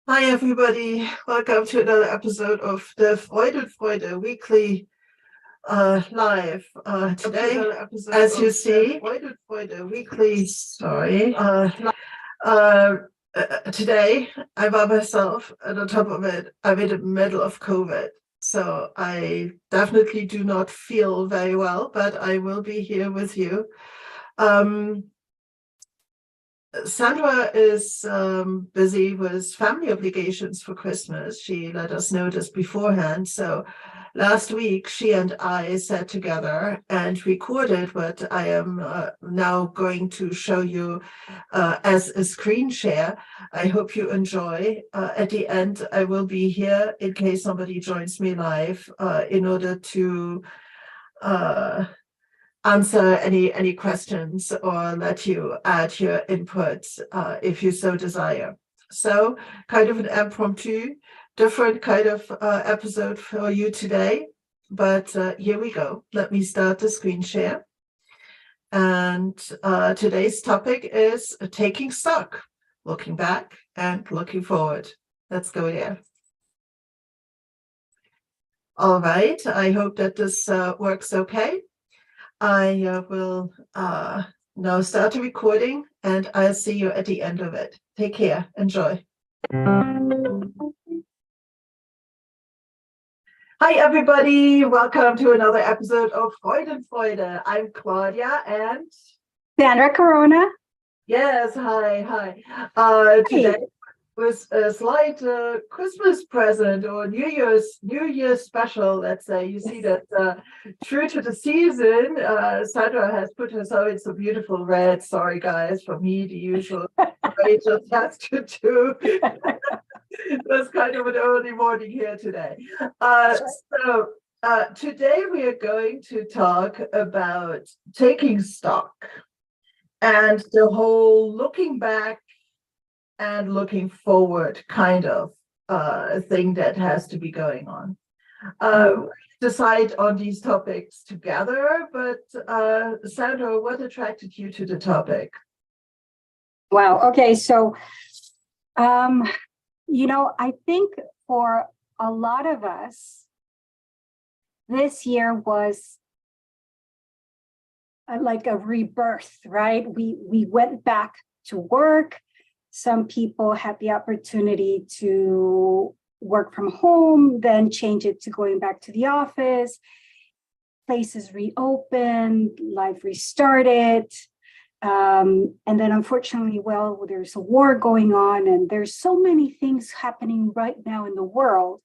Hi, everybody. Welcome to another episode of the FreudenFreude weekly live. Today, as you see, FreudenFreude weekly, today I'm by myself, and on top of it, I'm in the middle of COVID. So I definitely do not feel very well, but I will be here with you. Sandra is busy with family obligations for Christmas. She let us know this beforehand. So last week, she and I sat together and recorded what I am now going to show you as a screen share. I hope you enjoy. At the end, I will be here in case somebody joins me live in order to answer any questions or let you add your input if you so desire. So kind of an impromptu, different kind of episode for you today. But here we go. Let me start the screen share. And today's topic is taking stock, looking back and looking forward. Let's go there. All right. I hope that this works okay. I will now start the recording, and I'll see you at the end of it. Take care. Enjoy. Hi, everybody. Welcome to another episode of FreudenFreude. I'm Claudia and Sandra Corona. Yes, hi. Today was a slight Christmas present or New Year's special, let's say. You see that true to the season, Sandra has put herself in some beautiful red. Sorry, guys, for me, the usual Rachel has to do. It was kind of an early morning here today. So today we are going to talk about taking stock and the whole looking back and looking forward kind of thing that has to be going on. Decide on these topics together, but Sandra, what attracted you to the topic? Wow. Okay. So, I think for a lot of us, this year was like a rebirth, right? We went back to work. Some people had the opportunity to work from home, then change it to going back to the office. Places reopened, life restarted. And then unfortunately, there's a war going on, and there's so many things happening right now in the world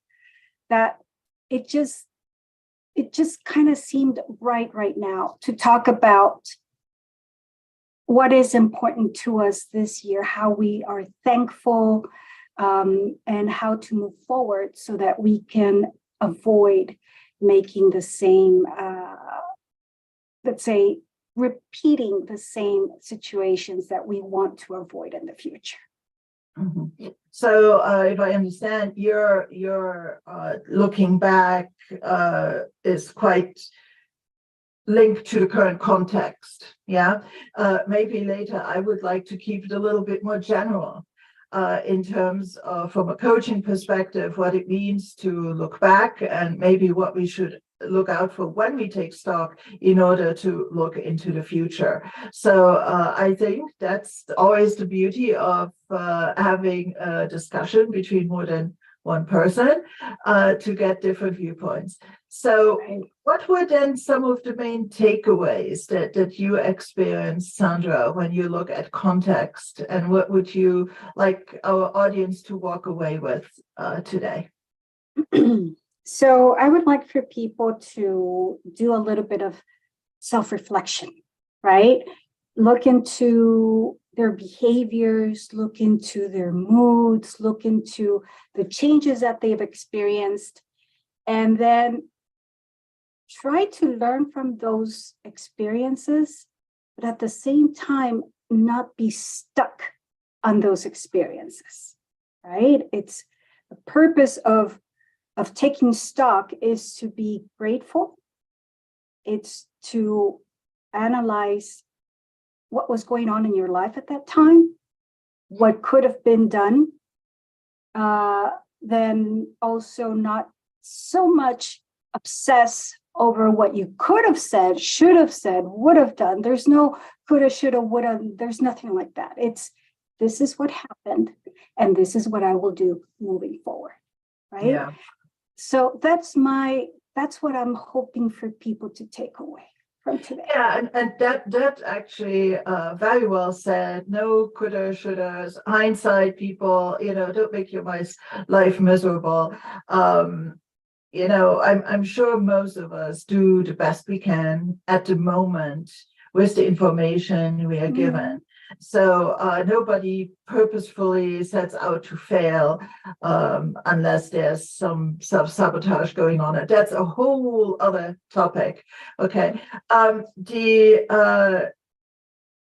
that it just kind of seemed right now to talk about what is important to us this year, how we are thankful, and how to move forward so that we can avoid making the same, let's say, repeating the same situations that we want to avoid in the future. Mm-hmm. So if I understand, your looking back is quite linked to the current context. Yeah. Maybe later I would like to keep it a little bit more general in terms of, from a coaching perspective, what it means to look back and maybe what we should look out for when we take stock in order to look into the future. So I think that's always the beauty of having a discussion between more than one person to get different viewpoints. So what were then some of the main takeaways that you experienced, Sandra, when you look at context, and what would you like our audience to walk away with today? So I would like for people to do a little bit of self-reflection, right? Look into their behaviors, look into their moods, look into the changes that they've experienced, and then try to learn from those experiences, but at the same time, not be stuck on those experiences, right? It's the purpose of taking stock is to be grateful. It's to analyze what was going on in your life at that time, what could have been done, then also not so much obsess over what you could have said, should have said, would have done. There's no coulda, shoulda, woulda. There's nothing like that. It's this is what happened, and this is what I will do moving forward. Right. Yeah. So that's what I'm hoping for people to take away from today. Yeah, and that actually very well said. No coulda, shouldas, hindsight, people, don't make your life miserable. I'm sure most of us do the best we can at the moment with the information we are given. So nobody purposefully sets out to fail unless there's some self-sabotage going on. And that's a whole other topic. Okay.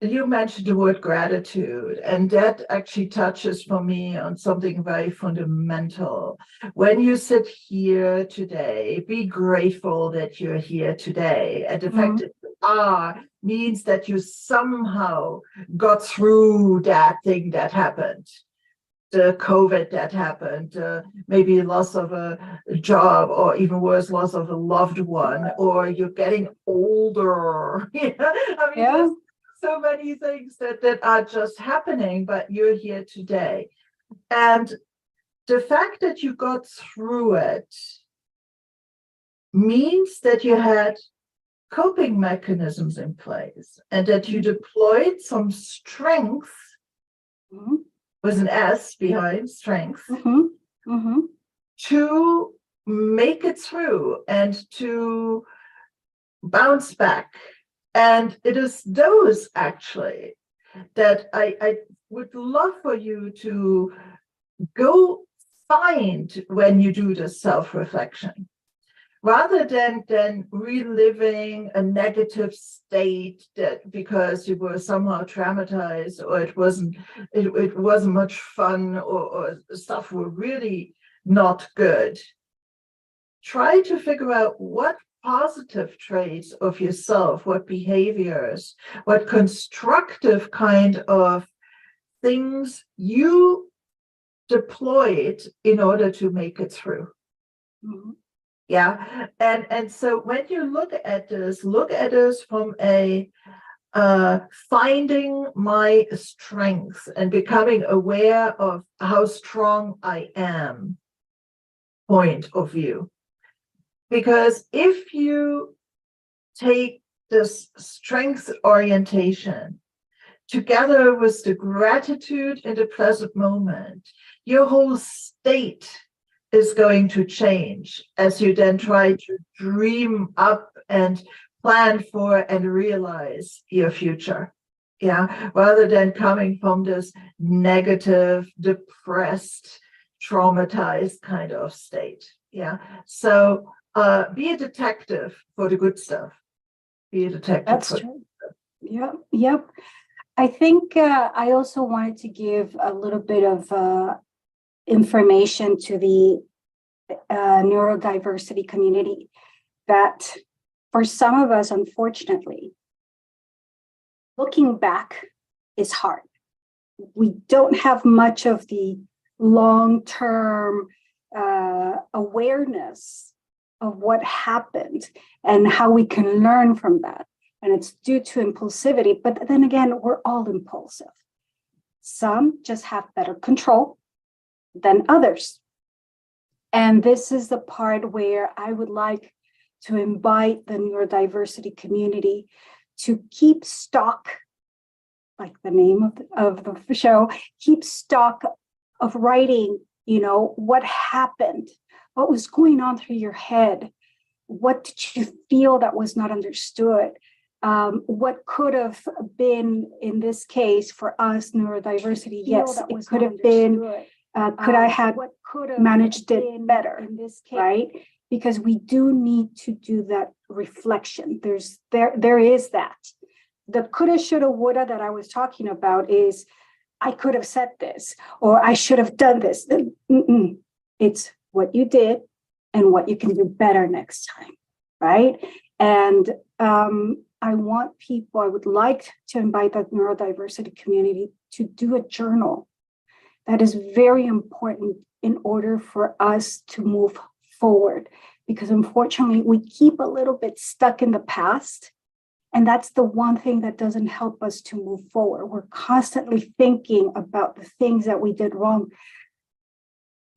You mentioned the word gratitude, and that actually touches for me on something very fundamental. When you sit here today, be grateful that you're here today. And the fact that you are means that you somehow got through that thing that happened. The COVID that happened, maybe loss of a job, or even worse, loss of a loved one, or you're getting older. There's so many things that are just happening, but you're here today. And the fact that you got through it means that you had coping mechanisms in place and that you deployed some strength with an S behind strength to make it through and to bounce back. And it is those actually that I would love for you to go find when you do the self-reflection, rather than reliving a negative state that because you were somehow traumatized or it wasn't much fun or stuff were really not good. Try to figure out what positive traits of yourself, what behaviors, what constructive kind of things you deployed in order to make it through. Yeah. And so when you look at this from a finding my strengths and becoming aware of how strong I am point of view. Because if you take this strength orientation together with the gratitude in the present moment, your whole state is going to change as you then try to dream up and plan for and realize your future. Yeah, rather than coming from this negative, depressed, traumatized kind of state. Yeah. So be a detective for the good stuff. Be a detective. That's true. Yep. I think I also wanted to give a little bit of information to the neurodiversity community that for some of us, unfortunately, looking back is hard. We don't have much of the long-term awareness of what happened and how we can learn from that. And it's due to impulsivity. But then again, we're all impulsive. Some just have better control than others. And this is the part where I would like to invite the neurodiversity community to keep stock, like the name of the show, keep stock of writing, what happened, what was going on through your head, what did you feel that was not understood, what could have been, in this case, for us, neurodiversity, yes, it could have been, could I have managed it better, in this case, right? Because we do need to do that reflection. There is that. The coulda, shoulda, woulda that I was talking about is, I could have said this, or I should have done this. It's what you did and what you can do better next time, right? And I would like to invite the neurodiversity community to do a journal That is very important in order for us to move forward, because unfortunately we keep a little bit stuck in the past. And that's the one thing that doesn't help us to move forward. We're constantly thinking about the things that we did wrong.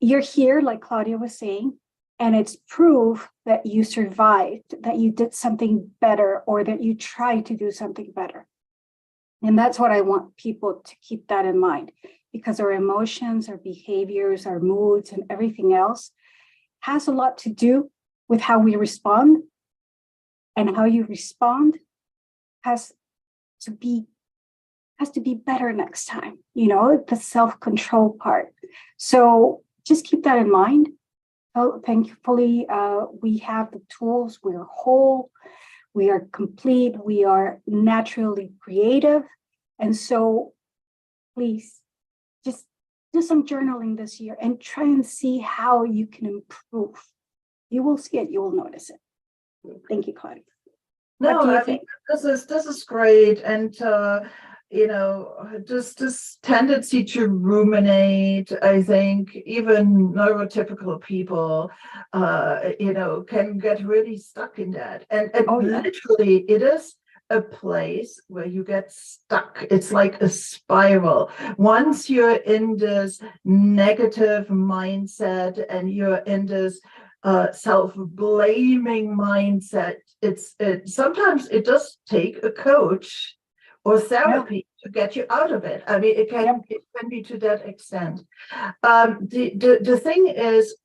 You're here, like Claudia was saying, and it's proof that you survived, that you did something better, or that you tried to do something better. And that's what I want people to keep that in mind, because our emotions, our behaviors, our moods, and everything else has a lot to do with how we respond. And how you respond has to be better next time, the self-control part. So just keep that in mind. Oh, thankfully, we have the tools. We're whole, we are complete, we are naturally creative. And so please just do some journaling this year and try and see how you can improve. You will see it, you will notice it. Thank you, Claudia. No, I think this is great. And just this tendency to ruminate, I think even neurotypical people can get really stuck in that. And literally it is a place where you get stuck. It's like a spiral. Once you're in this negative mindset and you're in this self-blaming mindset, sometimes it does take a coach or therapy to get you out of it. I mean, it can be to that extent. The thing is,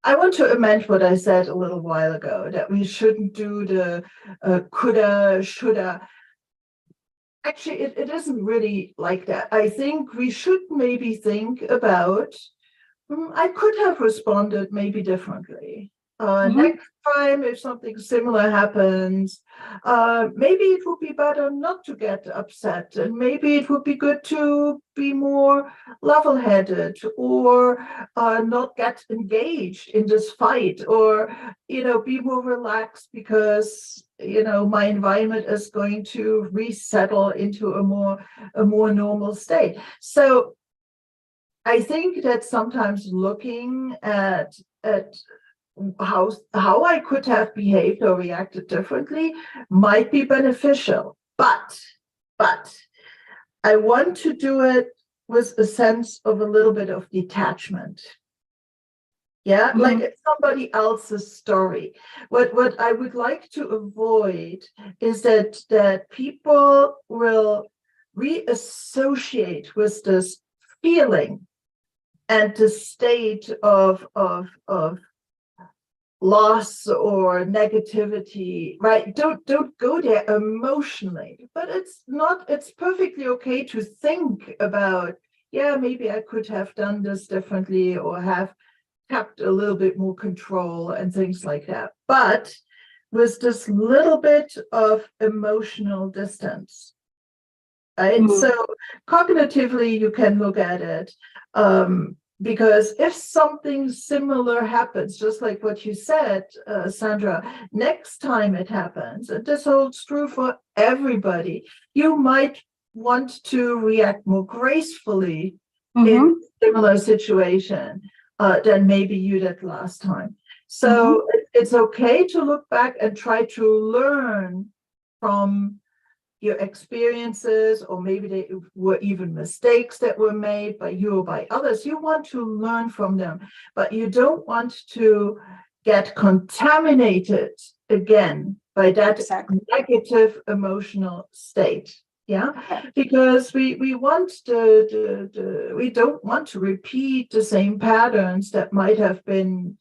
I want to amend what I said a little while ago, that we shouldn't do the coulda, shoulda. Actually, it isn't really like that. I think we should maybe think about, I could have responded maybe differently. Next time, if something similar happens, maybe it would be better not to get upset, and maybe it would be good to be more level-headed, or not get engaged in this fight, or be more relaxed, because my environment is going to resettle into a more normal state. So I think that sometimes looking at how I could have behaved or reacted differently might be beneficial, but I want to do it with a sense of a little bit of detachment. Yeah, like it's somebody else's story. What I would like to avoid is that people will reassociate with this feeling and the state of loss or negativity, right? Don't go there emotionally, but it's perfectly okay to think about, maybe I could have done this differently, or have kept a little bit more control and things like that, but with this little bit of emotional distance, right? So cognitively you can look at it, because if something similar happens, just like what you said, Sandra, next time it happens, and this holds true for everybody, you might want to react more gracefully in a similar situation than maybe you did last time. So it's okay to look back and try to learn from your experiences, or maybe they were even mistakes that were made by you or by others. You want to learn from them, but you don't want to get contaminated again by that negative emotional state. Because we want we don't want to repeat the same patterns that might have been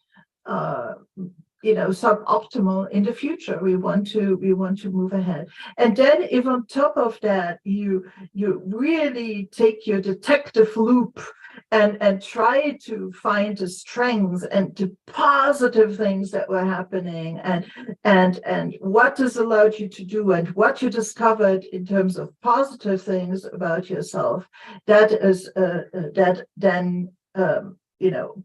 suboptimal in the future. We want to move ahead. And then if on top of that you really take your detective loop and try to find the strengths and the positive things that were happening, and what this allowed you to do, and what you discovered in terms of positive things about yourself, that is then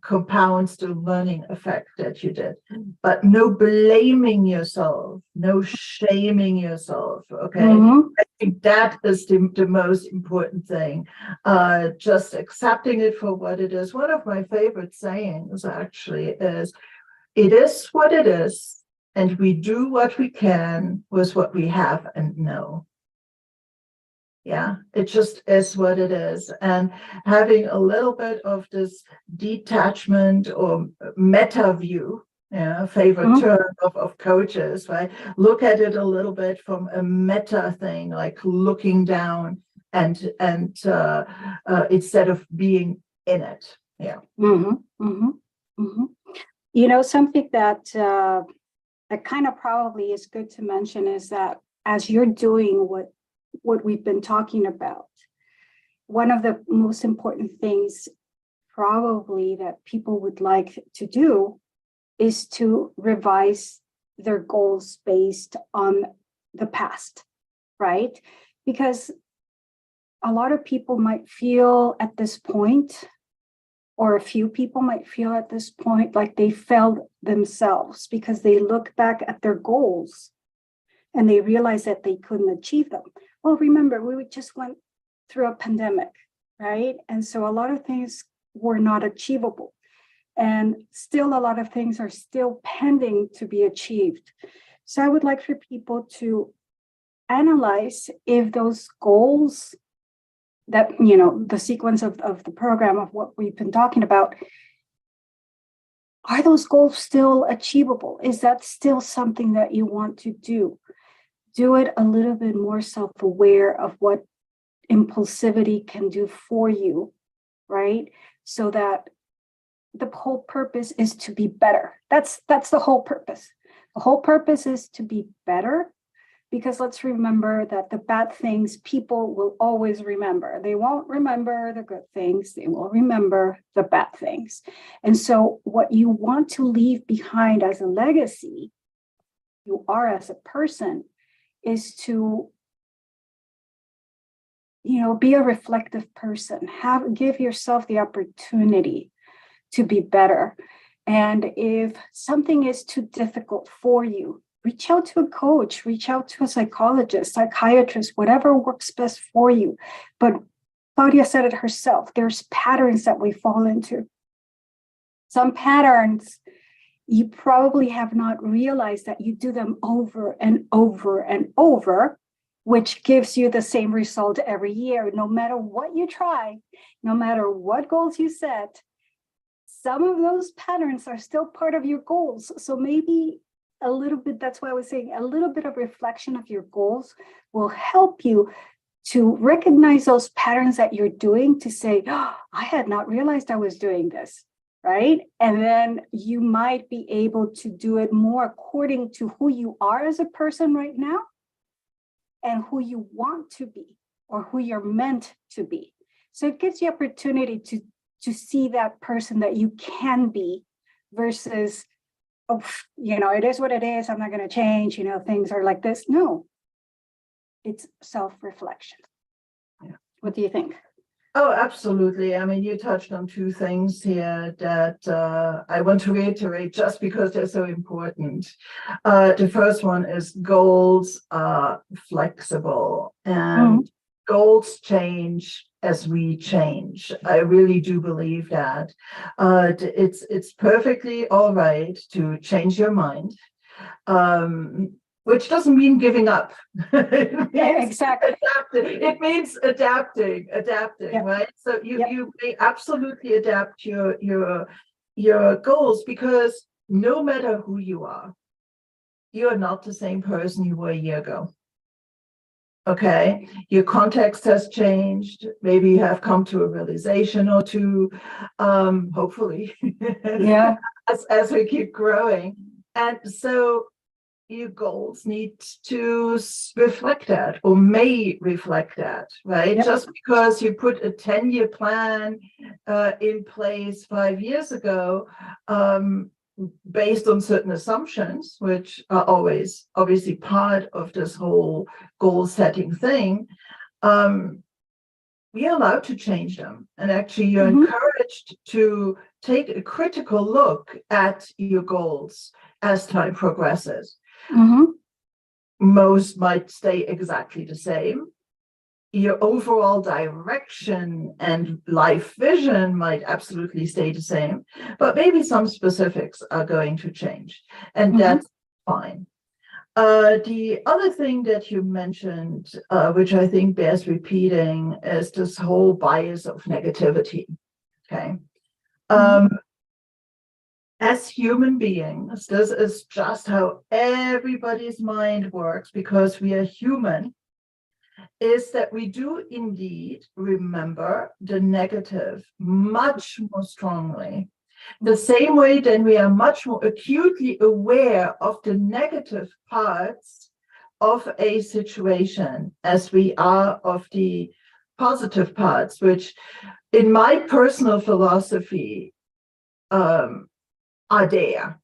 compounds the learning effect that you did. But no blaming yourself, no shaming yourself. Okay. I think that is the most important thing. Just accepting it for what it is. One of my favorite sayings actually is, it is what it is, and we do what we can with what we have and know. Yeah, it just is what it is. And having a little bit of this detachment or meta view, favorite term of coaches, right? Look at it a little bit from a meta thing, like looking down and instead of being in it. Yeah. Something that that kind of probably is good to mention is that as you're doing what we've been talking about, one of the most important things probably that people would like to do is to revise their goals based on the past, right? Because a lot of people might feel at this point, or a few people might feel at this point like they failed themselves because they look back at their goals and they realize that they couldn't achieve them. Well, remember, we just went through a pandemic, right? And so a lot of things were not achievable. And still a lot of things are still pending to be achieved. So I would like for people to analyze if those goals that, the sequence of the program of what we've been talking about, are those goals still achievable? Is that still something that you want to do? Do it a little bit more self-aware of what impulsivity can do for you, right? So that the whole purpose is to be better. That's the whole purpose. The whole purpose is to be better, because let's remember that the bad things people will always remember. They won't remember the good things. They will remember the bad things. And so what you want to leave behind as a legacy, you are as a person, is to, be a reflective person. Give yourself the opportunity to be better. And if something is too difficult for you, reach out to a coach, reach out to a psychologist, psychiatrist, whatever works best for you. But Claudia said it herself, there's patterns that we fall into. Some patterns, you probably have not realized that you do them over and over and over, which gives you the same result every year. No matter what you try, no matter what goals you set, some of those patterns are still part of your goals. So maybe a little bit, that's why I was saying a little bit of reflection of your goals will help you to recognize those patterns that you're doing, to say, oh, I had not realized I was doing this, right? And then you might be able to do it more according to who you are as a person right now and who you want to be or who you're meant to be. So it gives you opportunity to see that person that you can be versus, oh, it is what it is. I'm not going to change. Things are like this. No, it's self-reflection. Yeah. What do you think? Oh, absolutely. I mean, you touched on two things here that I want to reiterate just because they're so important. The first one is goals are flexible and goals change as we change. I really do believe that. It's perfectly all right to change your mind, which doesn't mean giving up. Exactly. Adapting. It means adapting, Yep. right? So you may absolutely adapt your goals, because no matter who you are not the same person you were a year ago. Okay, your context has changed. Maybe you have come to a realization or two, hopefully, as we keep growing. And so your goals need to reflect that, or may reflect that, right? Yep. Just because you put a 10-year plan in place 5 years ago, based on certain assumptions, which are always obviously part of this whole goal setting thing, we are allowed to change them. And actually you're encouraged encouraged to take a critical look at your goals as time progresses. Most might stay exactly the same. Your overall direction and life vision might absolutely stay the same, but maybe some specifics are going to change, and that's fine. The other thing that you mentioned, which I think bears repeating, is this whole bias of negativity. Okay. As human beings, this is just how everybody's mind works, because we are human, is that we do indeed remember the negative much more strongly. The same way that we are much more acutely aware of the negative parts of a situation as we are of the positive parts, which in my personal philosophy are there.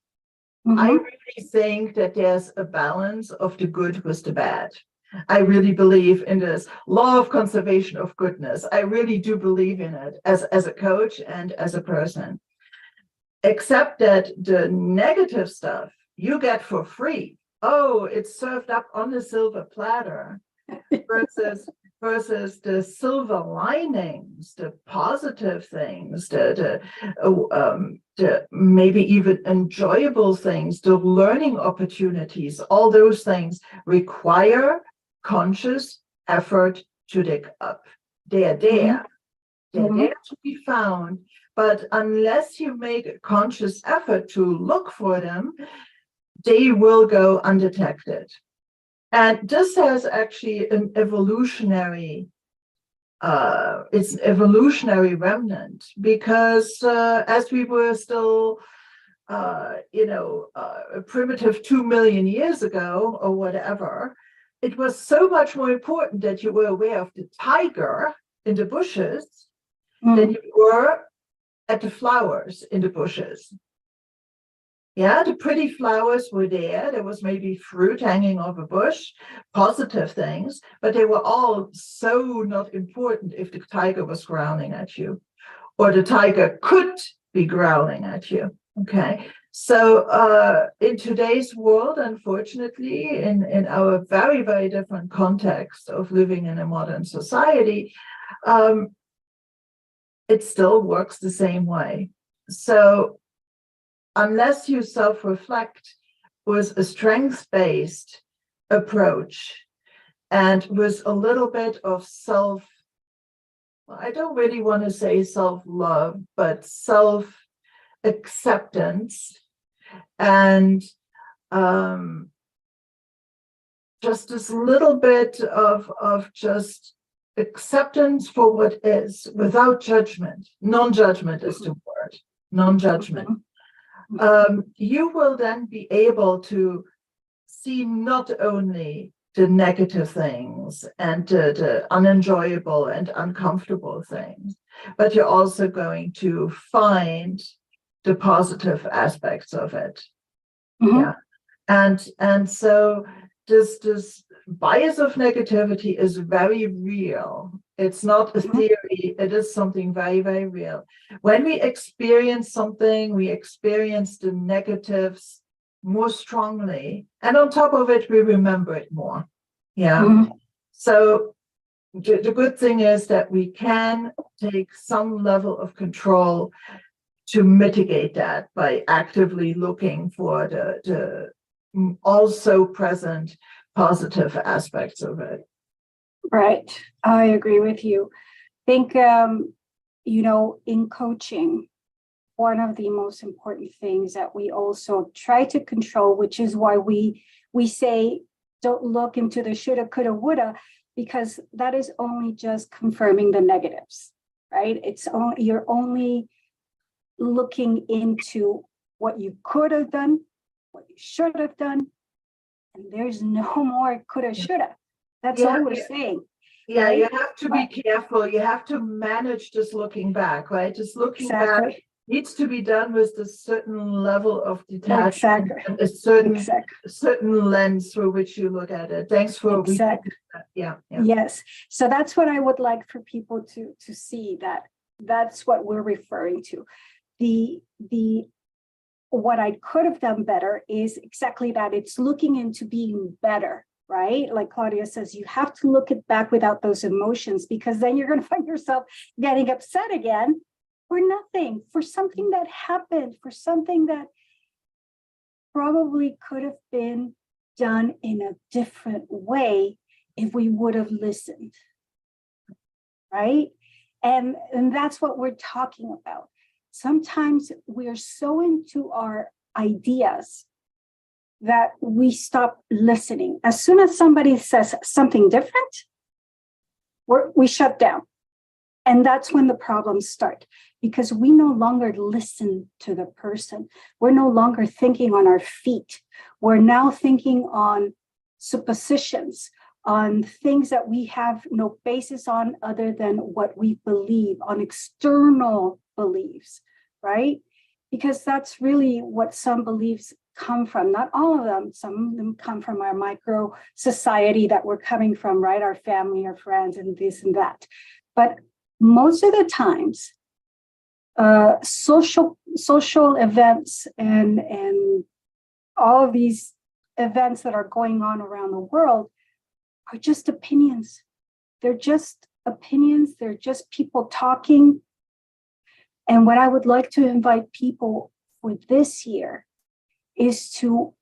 I really think that there's a balance of the good with the bad. I really believe in this law of conservation of goodness. I really do believe in it as a coach and as a person. Except that the negative stuff you get for free. Oh, it's served up on a silver platter, versus the silver linings, the positive things, the maybe even enjoyable things, the learning opportunities. All those things require conscious effort to dig up. They're there. They're there to be found. But unless you make a conscious effort to look for them, they will go undetected. And this has actually an evolutionary, it's an evolutionary remnant, because as we were still, a primitive 2 million years ago or whatever, it was so much more important that you were aware of the tiger in the bushes than you were at the flowers in the bushes. Yeah, the pretty flowers were there. There was maybe fruit hanging off a bush, positive things, but they were all so not important if the tiger was growling at you, or the tiger could be growling at you. Okay, so in today's world, unfortunately, in our very, very different context of living in a modern society, it still works the same way. So unless you self-reflect with a strengths-based approach and with a little bit of I don't really want to say self-love, but self-acceptance, and just this little bit of just acceptance for what is, without judgment. Non-judgment is the word, non-judgment. You will then be able to see not only the negative things and the unenjoyable and uncomfortable things, but you're also going to find the positive aspects of it. Yeah, and so this bias of negativity is very real. It's not a theory. It is something very, very real. When we experience something, we experience the negatives more strongly. And on top of it, we remember it more. Yeah. So the good thing is that we can take some level of control to mitigate that by actively looking for the also present positive aspects of it. Right. I agree with you. I think, in coaching, one of the most important things that we also try to control, which is why we say, don't look into the shoulda, coulda, woulda, because that is only just confirming the negatives, right? You're only looking into what you could have done, what you should have done, and there's no more coulda, shoulda. That's all we're saying. Yeah, right? You have to be careful. You have to manage this looking back, right? Just looking back needs to be done with a certain level of detachment and a certain lens through which you look at it. Thanks for Yes. So that's what I would like for people to see, that That's what we're referring to. What I could have done better is exactly that. It's looking into being better, right? Like Claudia says, you have to look it back without those emotions, because then you're going to find yourself getting upset again for nothing, for something that happened, for something that probably could have been done in a different way if we would have listened, right? And that's what we're talking about. Sometimes we're so into our ideas that we stop listening. As soon as somebody says something different, we shut down. And that's when the problems start, because we no longer listen to the person. We're no longer thinking on our feet. We're now thinking on suppositions, on things that we have no basis on other than what we believe, on external beliefs, right? Because that's really what some beliefs come from. Not all of them. Some of them come from our micro society that we're coming from, right? Our family, our friends, and this and that. But most of the times, social events and all of these events that are going on around the world are just opinions. They're just opinions. They're just people talking. And what I would like to invite people for this year is to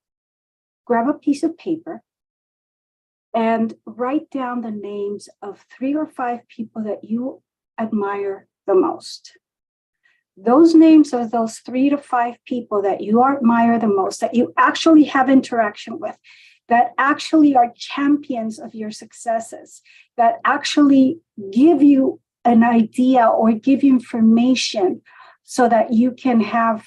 grab a piece of paper and write down the names of 3 or 5 people that you admire the most. Those names of those 3 to 5 people that you admire the most, that you actually have interaction with, that actually are champions of your successes, that actually give you an idea or give you information so that you can have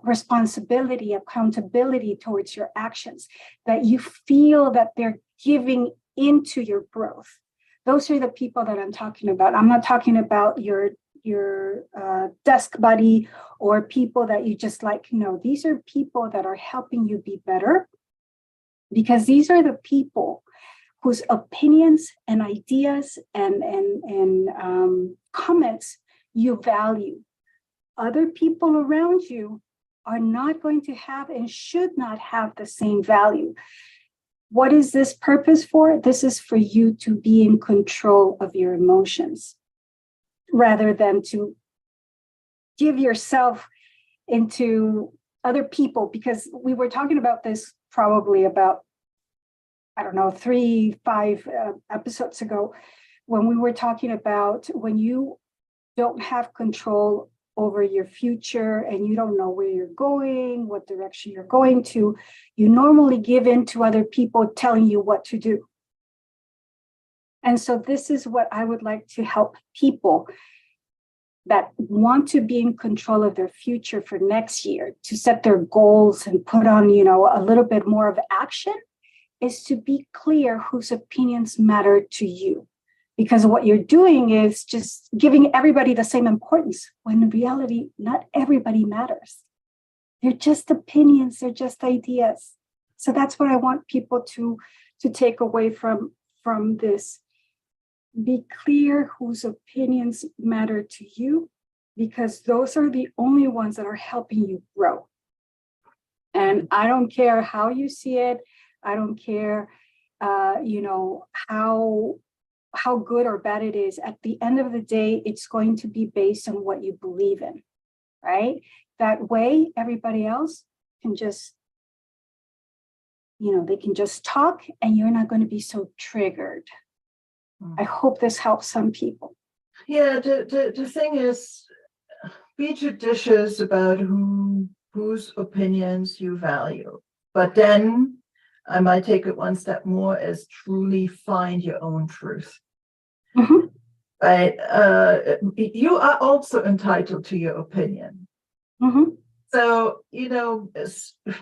responsibility, accountability towards your actions, that you feel that they're giving into your growth. Those are the people that I'm talking about. I'm not talking about your desk buddy or people that you just like. No, these are people that are helping you be better, because these are the people whose opinions and ideas and comments you value. Other people around you are not going to have and should not have the same value. What is this purpose for? This is for you to be in control of your emotions, rather than to give yourself into other people. Because we were talking about this probably about, 3-5 episodes ago, when we were talking about when you don't have control over your future and you don't know where you're going, what direction you're going to, you normally give in to other people telling you what to do. And so this is what I would like to help people that want to be in control of their future for next year, to set their goals and put on, a little bit more of action, is to be clear whose opinions matter to you. Because what you're doing is just giving everybody the same importance, when in reality, not everybody matters. They're just opinions, they're just ideas. So that's what I want people to take away from this. Be clear whose opinions matter to you, because those are the only ones that are helping you grow. And I don't care how you see it. I don't care, how good or bad it is. At the end of the day, it's going to be based on what you believe in, right? That way, everybody else can just, they can just talk and you're not going to be so triggered. I hope this helps some people. Yeah, the thing is, be judicious about whose opinions you value. But then I might take it one step more, as truly find your own truth. Mm-hmm. Right? You are also entitled to your opinion. Mm-hmm. So,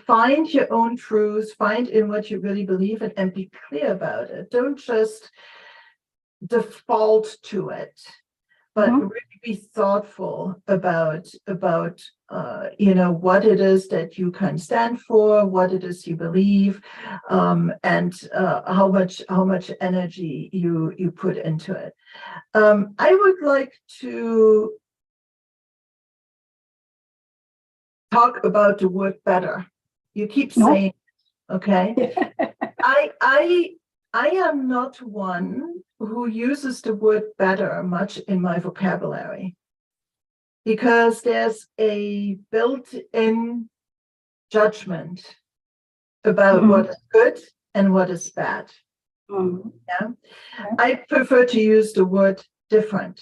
find your own truth, find in what you really believe in, and be clear about it. Don't just default to it. but Mhm. really be thoughtful about you know, what it is that you can stand for, what it is you believe, and how much energy you put into it. I would like to talk about the word better. You keep No. saying, okay. I am not one who uses the word better much in my vocabulary, because there's a built-in judgment about what is good and what is bad. Mhm. Yeah. Okay. I prefer to use the word different,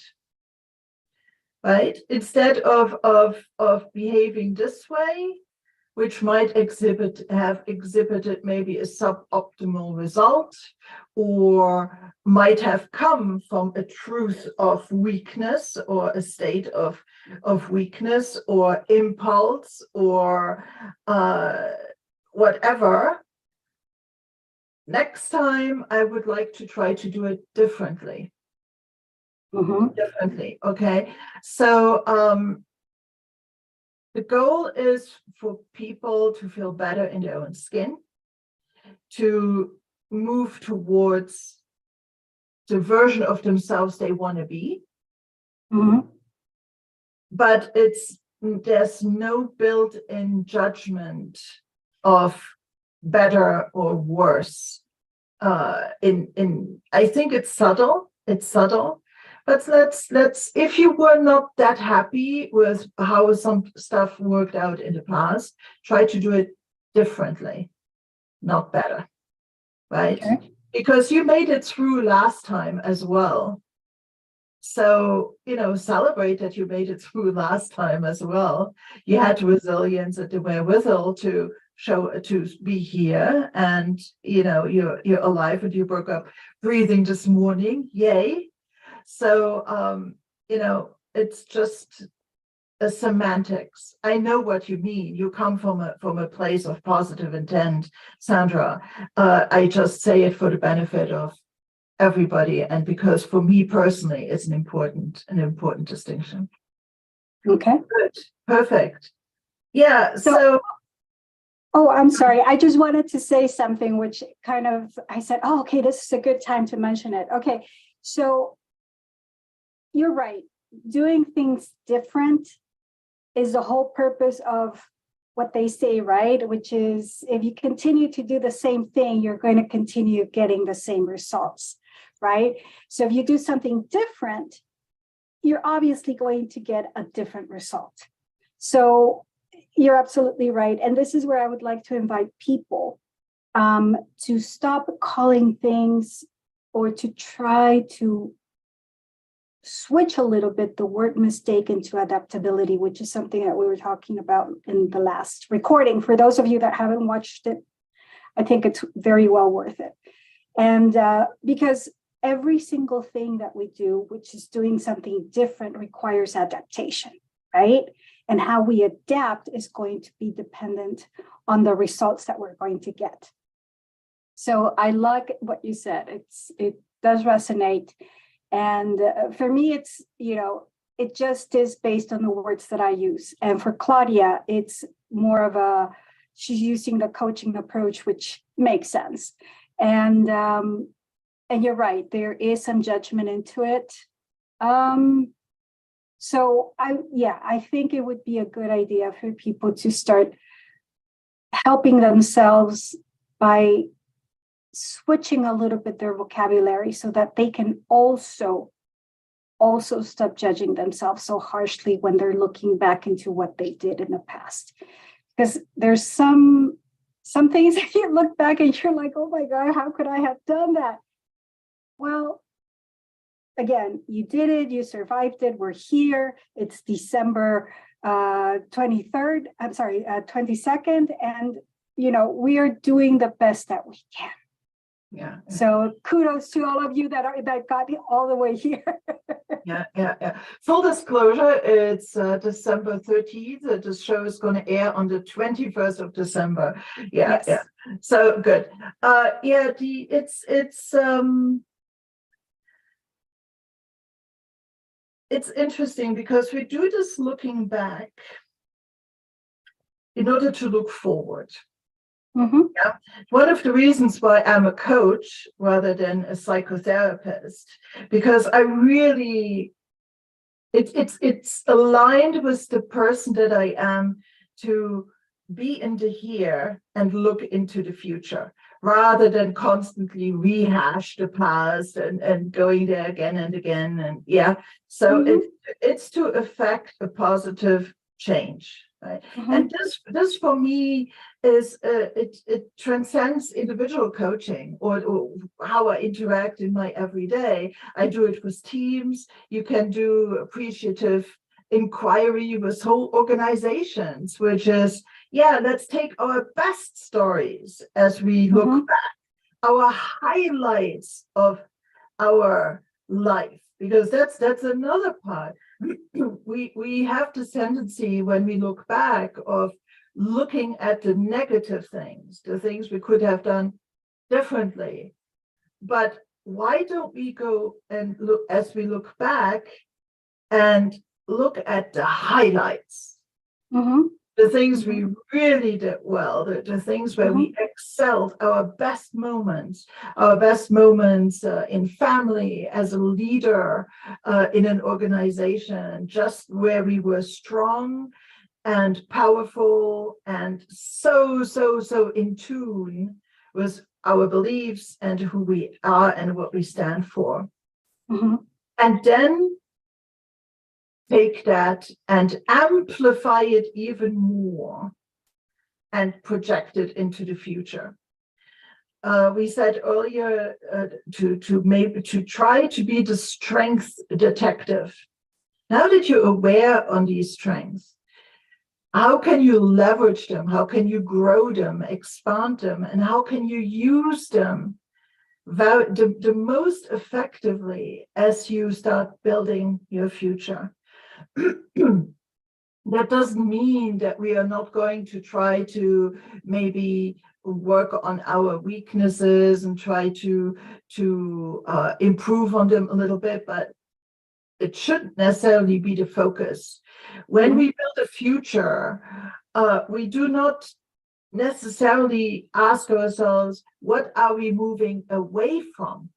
right? Instead of behaving this way, which might have exhibited maybe a suboptimal result, or might have come from a truth of weakness, or a state of weakness, or impulse, or whatever. Next time, I would like to try to do it differently. Mhm. Okay? So the goal is for people to feel better in their own skin, to move towards the version of themselves they want to be. Mhm. But there's no built-in judgment of better or worse. I think it's subtle. But let's if you were not that happy with how some stuff worked out in the past, try to do it differently, not better, right? Okay. Because you made it through last time as well. So, you know, celebrate that you made it through last time as well. You had resilience and the wherewithal to be here, and you know, you're alive and you broke up breathing this morning. Yay. So you know, it's just a semantics. I know what you mean. You come from a place of positive intent, Sandra. I just say it for the benefit of everybody, and because for me personally it's an important distinction. Okay. Good. Perfect. Yeah. So Oh, I'm sorry. I just wanted to say something which kind of, I said, oh, okay, this is a good time to mention it. Okay. So you're right. Doing things different is the whole purpose of what they say, right? Which is if you continue to do the same thing, you're going to continue getting the same results, right? So if you do something different, you're obviously going to get a different result. So you're absolutely right. And this is where I would like to invite people to stop calling things, or to try to switch a little bit the word mistake into adaptability, which is something that we were talking about in the last recording. For those of you that haven't watched it, I think it's very well worth it. And because every single thing that we do, which is doing something different, requires adaptation, right? And how we adapt is going to be dependent on the results that we're going to get. So I like what you said. It does resonate. And for me, it's, you know, it just is based on the words that I use. And for Claudia, it's more of she's using the coaching approach, which makes sense. And you're right, there is some judgment into it. So I think it would be a good idea for people to start helping themselves by switching a little bit their vocabulary so that they can also stop judging themselves so harshly when they're looking back into what they did in the past. Because there's some things that you look back and you're like, oh my God, how could I have done that? Well, again, you did it, you survived it, we're here, it's December 22nd, and you know, we are doing the best that we can. Yeah. So kudos to all of you that got all the way here. Yeah. Full disclosure, it's December 13th. The show is going to air on the 21st of December. Yeah. So good. it's interesting because we do this looking back in order to look forward. Mm-hmm. Yeah. One of the reasons why I'm a coach rather than a psychotherapist, because I really, it's aligned with the person that I am to be in the here and look into the future, rather than constantly rehash the past and going there again and again. And yeah, so it's to affect a positive change. Right. And this for me is it transcends individual coaching or how I interact in my everyday. I do it with teams. You can do appreciative inquiry with whole organizations, which is, yeah, let's take our best stories as we look back, our highlights of our life, because that's another part. We have the tendency when we look back of looking at the negative things, the things we could have done differently. But why don't we go and look, as we look back, and look at the highlights, the things we really did well, the things where we excelled, our best moments in family, as a leader, in an organization, just where we were strong and powerful and so in tune with our beliefs and who we are and what we stand for. And then take that and amplify it even more and project it into the future. We said earlier to try to be the strength detective. Now that you're aware on these strengths, how can you leverage them? How can you grow them, expand them, and how can you use them the most effectively as you start building your future? That doesn't mean that we are not going to try to maybe work on our weaknesses and try to improve on them a little bit, but it shouldn't necessarily be the focus. When we build a future, we do not necessarily ask ourselves, what are we moving away from?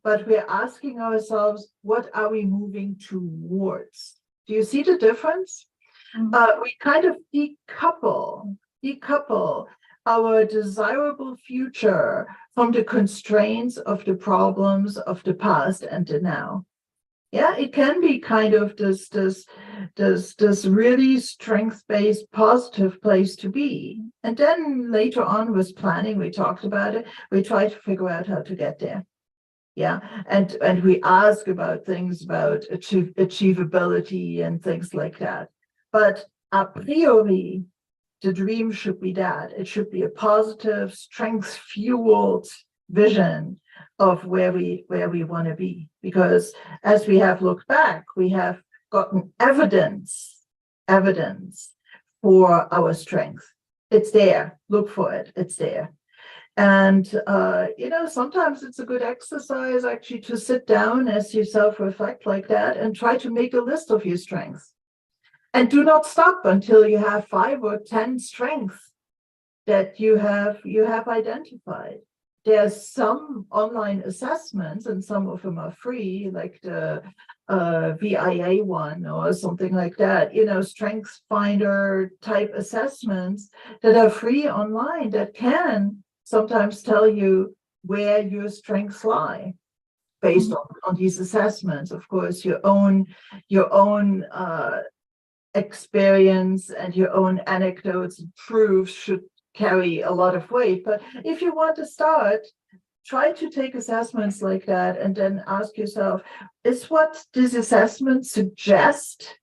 But we're asking ourselves, what are we moving towards? Do you see the difference? We kind of decouple our desirable future from the constraints of the problems of the past and the now. Yeah, it can be kind of this really strength-based, positive place to be. And then later on with planning, we talked about it. We try to figure out how to get there. Yeah, and we ask about things about achievability and things like that. But a priori, the dream should be that. It should be a positive, strength-fueled vision of where we want to be. Because as we have looked back, we have gotten evidence for our strength. It's there. Look for it. It's there. And, sometimes it's a good exercise actually to sit down as you self-reflect like that and try to make a list of your strengths. And do not stop until you have 5 or 10 strengths that you have identified. There's some online assessments, and some of them are free, like the VIA one or something like that, Strengths Finder type assessments that are free online that can sometimes tell you where your strengths lie based on these assessments. Of course, your own experience and your own anecdotes and proofs should carry a lot of weight. But if you want to start, try to take assessments like that and then ask yourself, is what these assessments suggest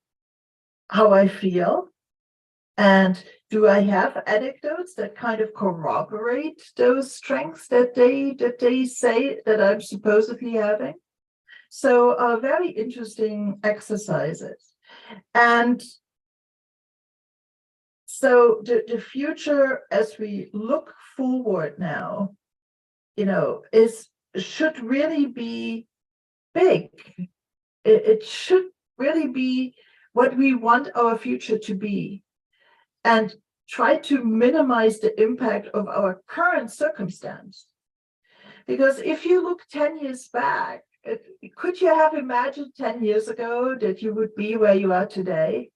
how I feel? And do I have anecdotes that kind of corroborate those strengths that they say that I'm supposedly having? So very interesting exercises. And so the future, as we look forward now, should really be big. It should really be what we want our future to be, and try to minimize the impact of our current circumstance. Because if you look 10 years back, could you have imagined 10 years ago that you would be where you are today?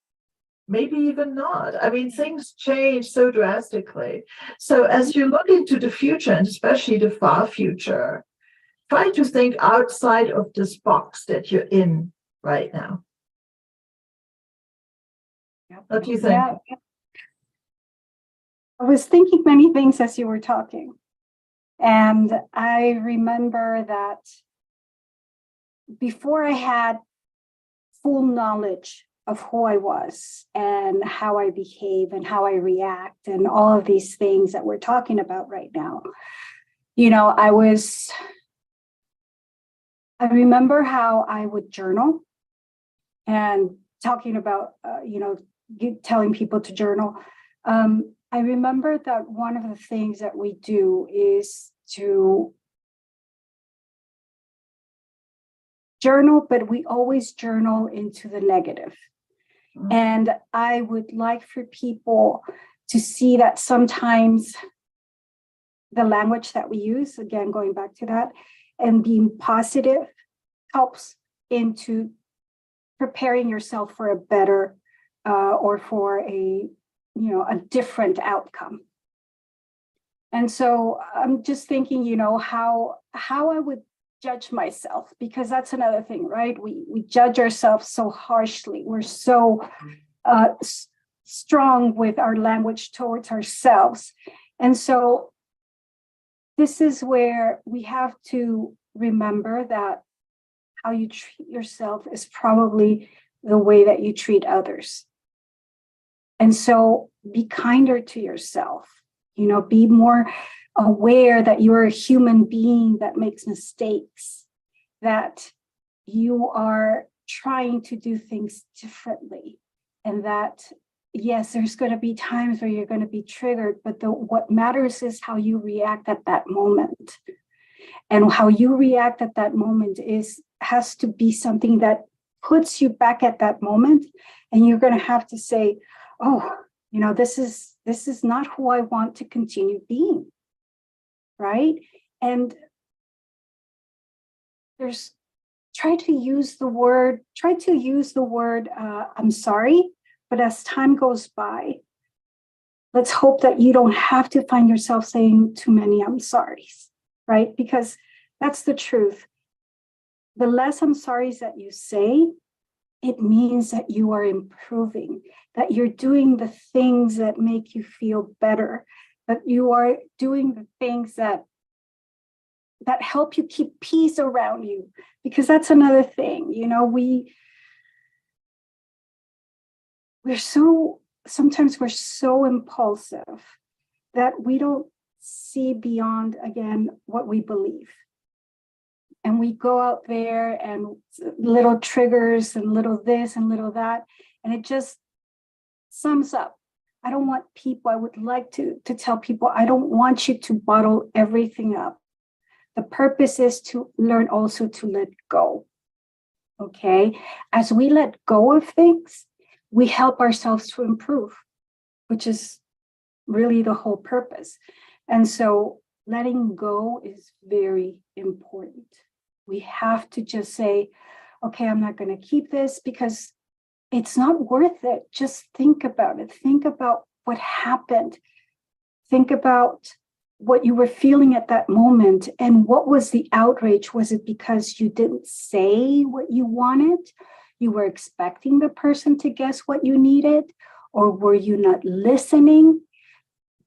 Maybe even not. I mean, things change so drastically. So as you look into the future, and especially the far future, try to think outside of this box that you're in right now. What do you think? Yeah. I was thinking many things as you were talking. And I remember that before I had full knowledge of who I was and how I behave and how I react and all of these things that we're talking about right now, you know, I remember how I would journal and talking about, telling people to journal. I remember that one of the things that we do is to journal, but we always journal into the negative. And I would like for people to see that sometimes the language that we use, again, going back to that, and being positive helps into preparing yourself for a better or for a different outcome. And so I'm just thinking, how I would judge myself, because that's another thing, right? We judge ourselves so harshly. We're so strong with our language towards ourselves. And so this is where we have to remember that how you treat yourself is probably the way that you treat others. And so be kinder to yourself, be more aware that you're a human being that makes mistakes, that you are trying to do things differently. And that, yes, there's going to be times where you're going to be triggered, but what matters is how you react at that moment. And how you react at that moment has to be something that puts you back at that moment. And you're going to have to say, oh, this is not who I want to continue being, right? And try to use the word, I'm sorry, but as time goes by, let's hope that you don't have to find yourself saying too many I'm sorries, right? Because that's the truth. The less I'm sorries that you say, it means that you are improving, that you're doing the things that make you feel better, that you are doing the things that help you keep peace around you. Because that's another thing, sometimes we're so impulsive that we don't see beyond, again, what we believe. And we go out there and little triggers and little this and little that, and it just sums up. I would like to tell people, I don't want you to bottle everything up. The purpose is to learn also to let go. Okay? As we let go of things, we help ourselves to improve, which is really the whole purpose. And so letting go is very important. We have to just say, okay, I'm not going to keep this because it's not worth it. Just think about it. Think about what happened. Think about what you were feeling at that moment and what was the outrage. Was it because you didn't say what you wanted? You were expecting the person to guess what you needed? Or were you not listening?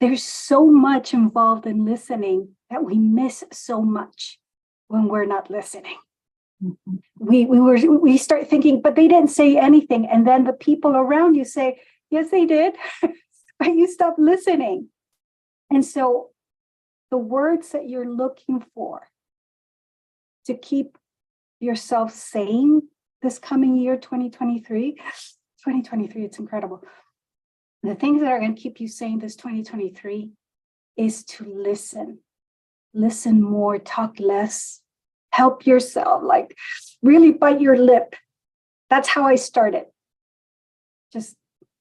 There's so much involved in listening that we miss so much when we're not listening. Mm-hmm. We start thinking, but they didn't say anything. And then the people around you say, yes, they did, but you stopped listening. And so the words that you're looking for to keep yourself sane this coming year, 2023, it's incredible. The things that are going to keep you sane this 2023 is to listen more, talk less, help yourself, like really bite your lip that's how I started. Just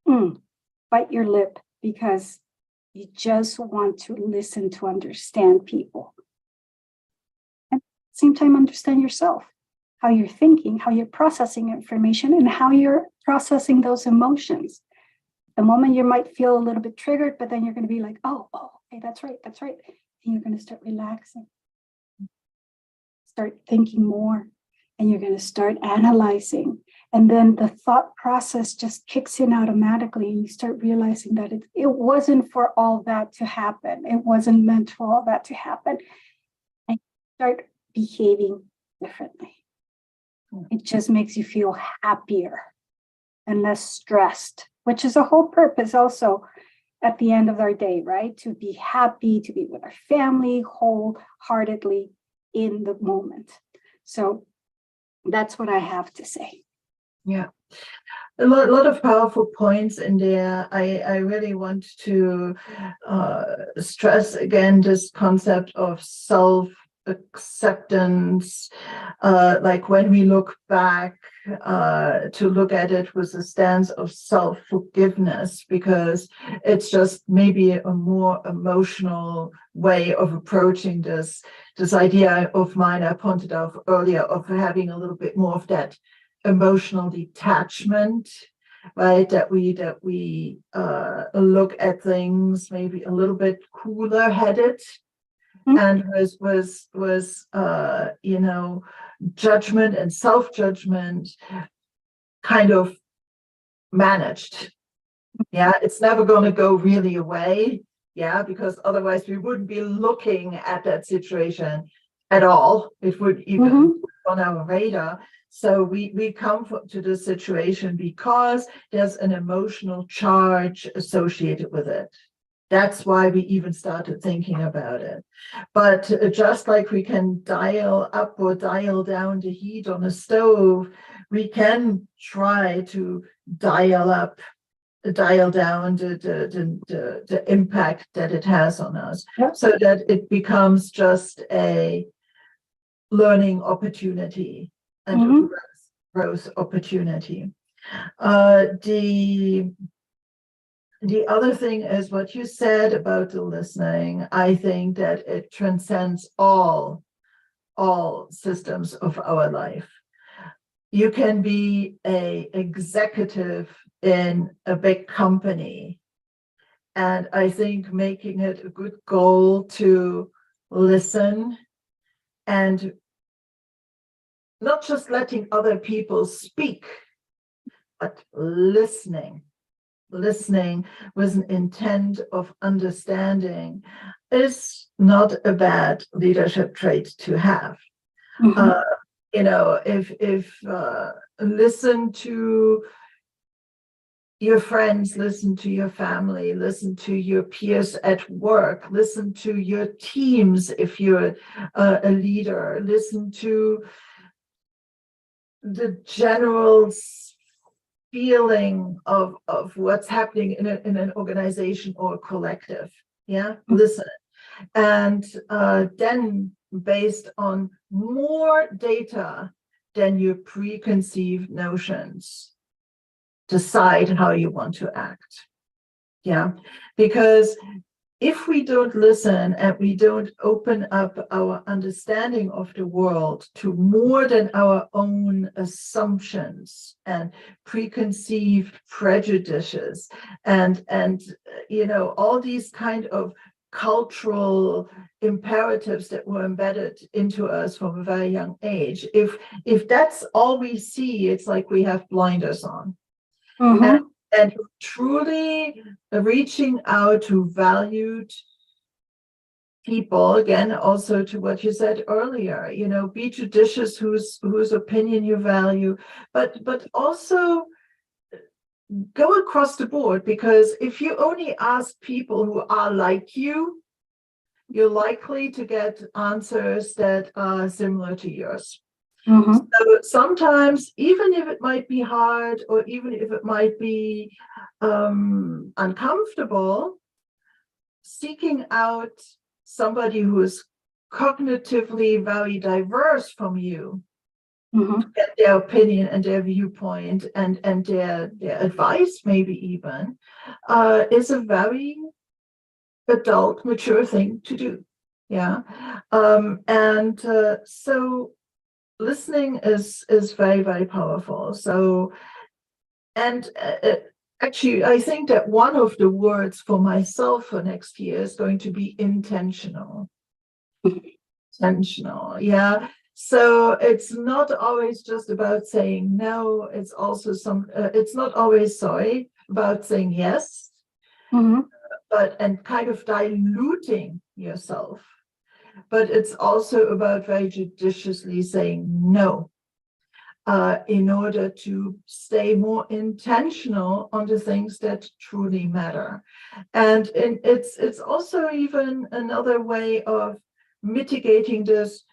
bite your lip, because you just want to listen to understand people. And at the same time, understand yourself, how you're thinking, how you're processing information, and how you're processing those emotions. The moment you might feel a little bit triggered, but then you're going to be like, oh, okay, that's right. And you're going to start relaxing, start thinking more, and you're going to start analyzing. And then the thought process just kicks in automatically, and you start realizing that it wasn't for all that to happen. It wasn't meant for all that to happen. And you start behaving differently. It just makes you feel happier and less stressed, which is a whole purpose also at the end of our day, right? To be happy, to be with our family wholeheartedly in the moment. So that's what I have to say. Yeah, a lot of powerful points in there. I really want to stress again this concept of self-acceptance, like when we look back, to look at it with a stance of self-forgiveness, because it's just maybe a more emotional way of approaching this idea of mine I pointed out earlier, of having a little bit more of that emotional detachment, right? That we look at things maybe a little bit cooler headed, and was judgment and self-judgment kind of managed. Yeah, it's never going to go really away. Yeah, because otherwise we wouldn't be looking at that situation at all. It would even on our radar. So we come to this situation because there's an emotional charge associated with it. That's why we even started thinking about it. But just like we can dial up or dial down the heat on a stove, we can try to dial down the impact that it has on us, so that it becomes just a learning opportunity and growth opportunity. The other thing is what you said about the listening. I think that it transcends all systems of our life. You can be an executive in a big company, and I think making it a good goal to listen, and not just letting other people speak, but listening with an intent of understanding is not a bad leadership trait to have. If listen to your friends, listen to your family, listen to your peers at work, listen to your teams if you're a leader, listen to the general feeling of what's happening in an organization or a collective. Listen, and then based on more data than your preconceived notions, decide how you want to act. Because if we don't listen and we don't open up our understanding of the world to more than our own assumptions and preconceived prejudices and all these kind of cultural imperatives that were embedded into us from a very young age, if that's all we see, it's like we have blinders on. And truly reaching out to valued people, again, also to what you said earlier, be judicious whose opinion you value, but also go across the board, because if you only ask people who are like you, you're likely to get answers that are similar to yours. So sometimes, even if it might be hard, or even if it might be uncomfortable, seeking out somebody who is cognitively very diverse from you get their opinion and their viewpoint and their advice, maybe even, is a very adult, mature thing to do. Yeah. So listening is very, very powerful. So, and actually, I think that one of the words for myself for next year is going to be intentional. Intentional, yeah. So it's not always just about saying no. It's also it's not always about saying yes, but and kind of diluting yourself. But it's also about very judiciously saying no, in order to stay more intentional on the things that truly matter. And it's also even another way of mitigating this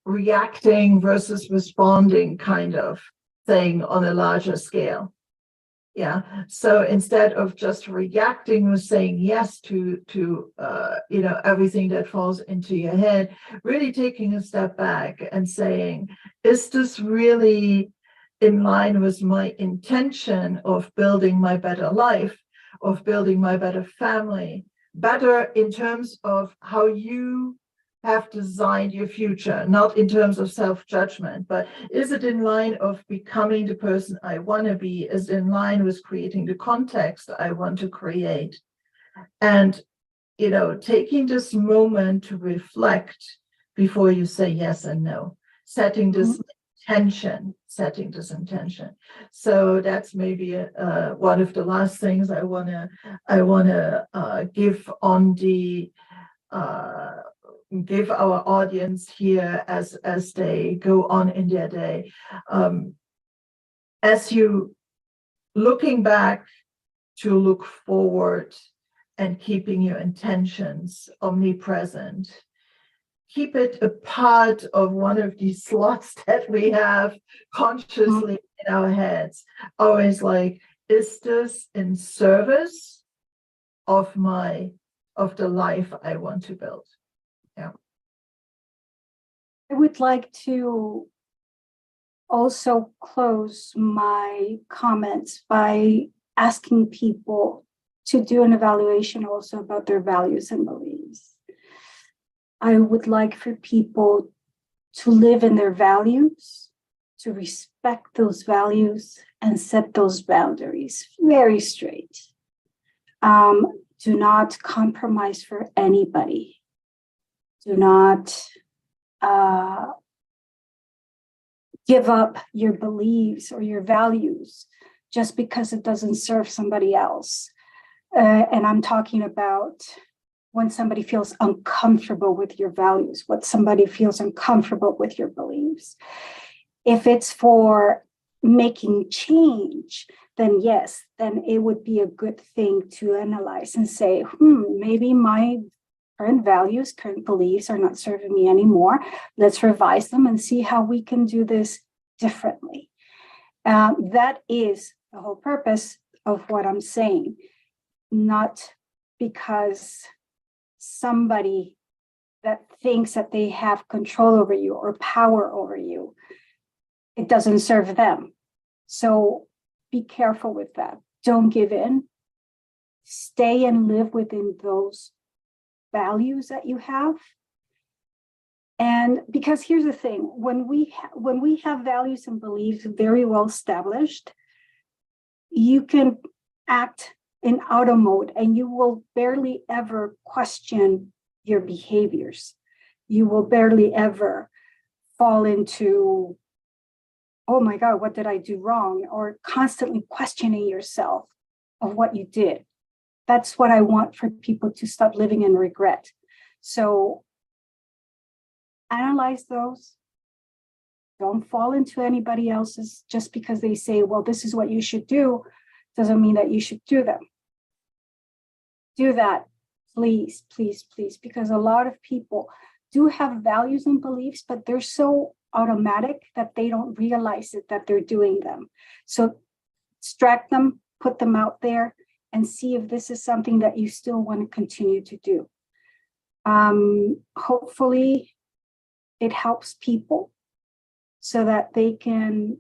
reacting versus responding kind of thing on a larger scale. Yeah. So instead of just reacting with saying yes to everything that falls into your head, really taking a step back and saying, is this really in line with my intention of building my better life, of building my better family, better in terms of how you have designed your future, not in terms of self-judgment, but is it in line of becoming the person I want to be? Is it in line with creating the context I want to create? And, taking this moment to reflect before you say yes and no, setting this intention. So that's maybe one of the last things I want to give on the give our audience here as they go on in their day. As you looking back to look forward and keeping your intentions omnipresent, keep it a part of one of these slots that we have consciously in our heads. Always like, is this in service of the life I want to build? Yeah. I would like to also close my comments by asking people to do an evaluation also about their values and beliefs. I would like for people to live in their values, to respect those values and set those boundaries very straight. Do not compromise for anybody. Do not give up your beliefs or your values just because it doesn't serve somebody else. And I'm talking about when somebody feels uncomfortable with your values, when somebody feels uncomfortable with your beliefs. If it's for making change, then yes, then it would be a good thing to analyze and say, maybe my current values, current beliefs are not serving me anymore. Let's revise them and see how we can do this differently. That is the whole purpose of what I'm saying, not because somebody that thinks that they have control over you or power over you, it doesn't serve them. So be careful with that. Don't give in. Stay and live within those values that you have. And because here's the thing, when we have values and beliefs very well established, you can act in auto mode and you will barely ever question your behaviors. You will barely ever fall into, oh my God, what did I do wrong? Or constantly questioning yourself of what you did. That's what I want for people to stop living in regret. So analyze those. Don't fall into anybody else's just because they say, well, this is what you should do, doesn't mean that you should do them. Do that, please, please, please, because a lot of people do have values and beliefs, but they're so automatic that they don't realize it, that they're doing them. So extract them, put them out there, and see if this is something that you still want to continue to do. Hopefully, it helps people so that they can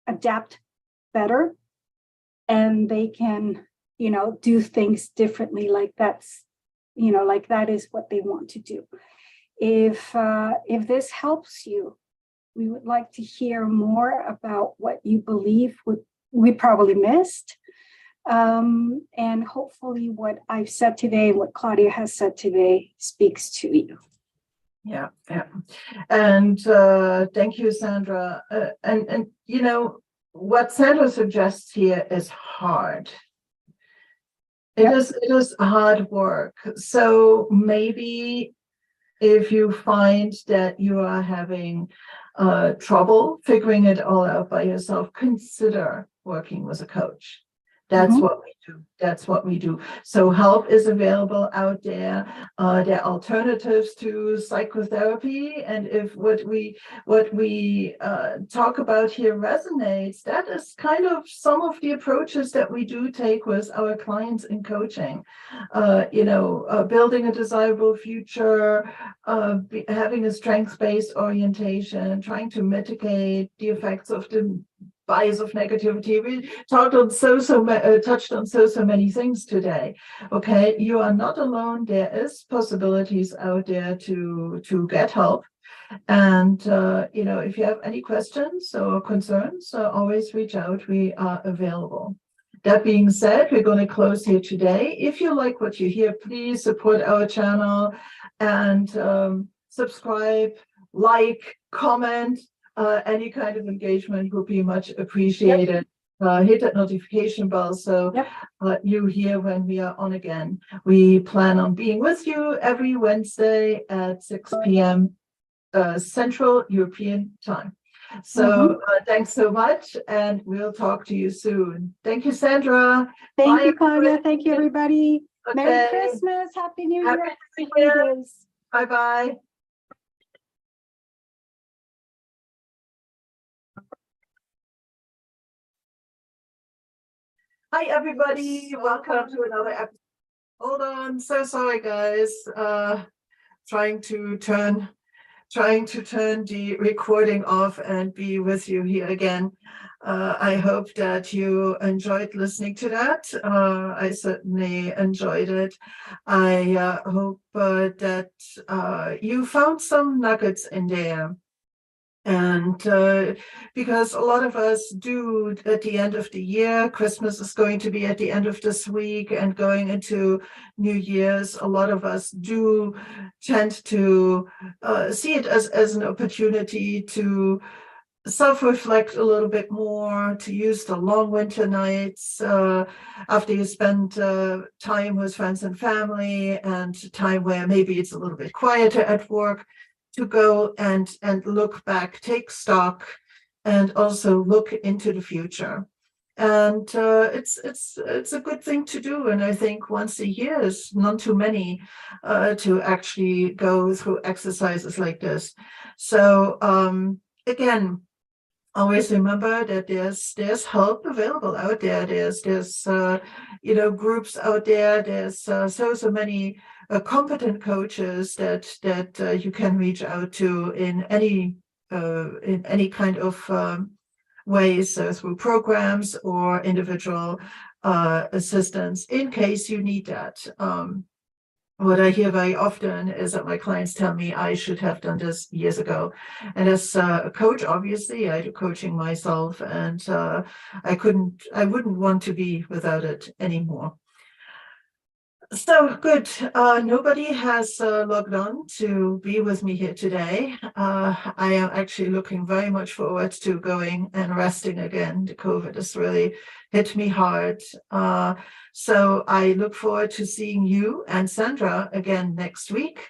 adapt better and they can, do things differently, like that's, like that is what they want to do. If this helps you, we would like to hear more about what you believe we probably missed. And hopefully what I've said today, what Claudia has said today, speaks to you. Yeah. And thank you, Sandra. And what Sandra suggests here is hard. It is hard work. So maybe if you find that you are having trouble figuring it all out by yourself, consider working with a coach. That's what we do. That's what we do. So help is available out there. There are alternatives to psychotherapy. And if what we talk about here resonates, that is kind of some of the approaches that we do take with our clients in coaching. Building a desirable future, having a strengths-based orientation, trying to mitigate the effects of the bias of negativity. We touched on so many things today. Okay, you are not alone. There is possibilities out there to get help. And if you have any questions or concerns, always reach out. We are available. That being said, we're going to close here today. If you like what you hear, please support our channel and subscribe, like, comment. Any kind of engagement would be much appreciated. Hit that notification bell so you hear when we are on again. We plan on being with you every Wednesday at 6 p.m. Central European Time. So thanks so much, and we'll talk to you soon. Thank you, Sandra. Thank you, Claudia. Thank you, everybody. Okay. Merry Christmas. Happy New Year. Happy New Year. Bye-bye. Hi, everybody. Welcome to another episode. Hold on. So sorry, guys. Trying to turn the recording off and be with you here again. I hope that you enjoyed listening to that. I certainly enjoyed it. I hope that you found some nuggets in there. And because a lot of us do at the end of the year, Christmas is going to be at the end of this week and going into New Year's, a lot of us do tend to see it as an opportunity to self-reflect a little bit more, to use the long winter nights after you spend time with friends and family and time where maybe it's a little bit quieter at work, to go and look back, take stock, and also look into the future. And it's a good thing to do. And I think once a year is not too many to actually go through exercises like this. So again, always remember that there's help available out there. There's groups out there. There's so many competent coaches that you can reach out to in any kind of ways, through programs or individual assistance in case you need that. What I hear very often is that my clients tell me I should have done this years ago. And as a coach, obviously, I do coaching myself, and I wouldn't want to be without it anymore. So good. Nobody has logged on to be with me here today. I am actually looking very much forward to going and resting again. The COVID has really hit me hard. So I look forward to seeing you and Sandra again next week,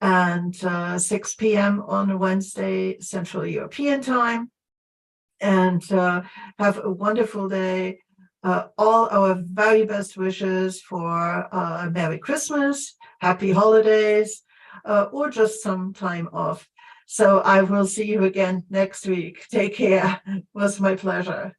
and 6 p.m. on Wednesday, Central European Time. And have a wonderful day. All our very best wishes for Merry Christmas, Happy Holidays, or just some time off. So I will see you again next week. Take care. It was my pleasure.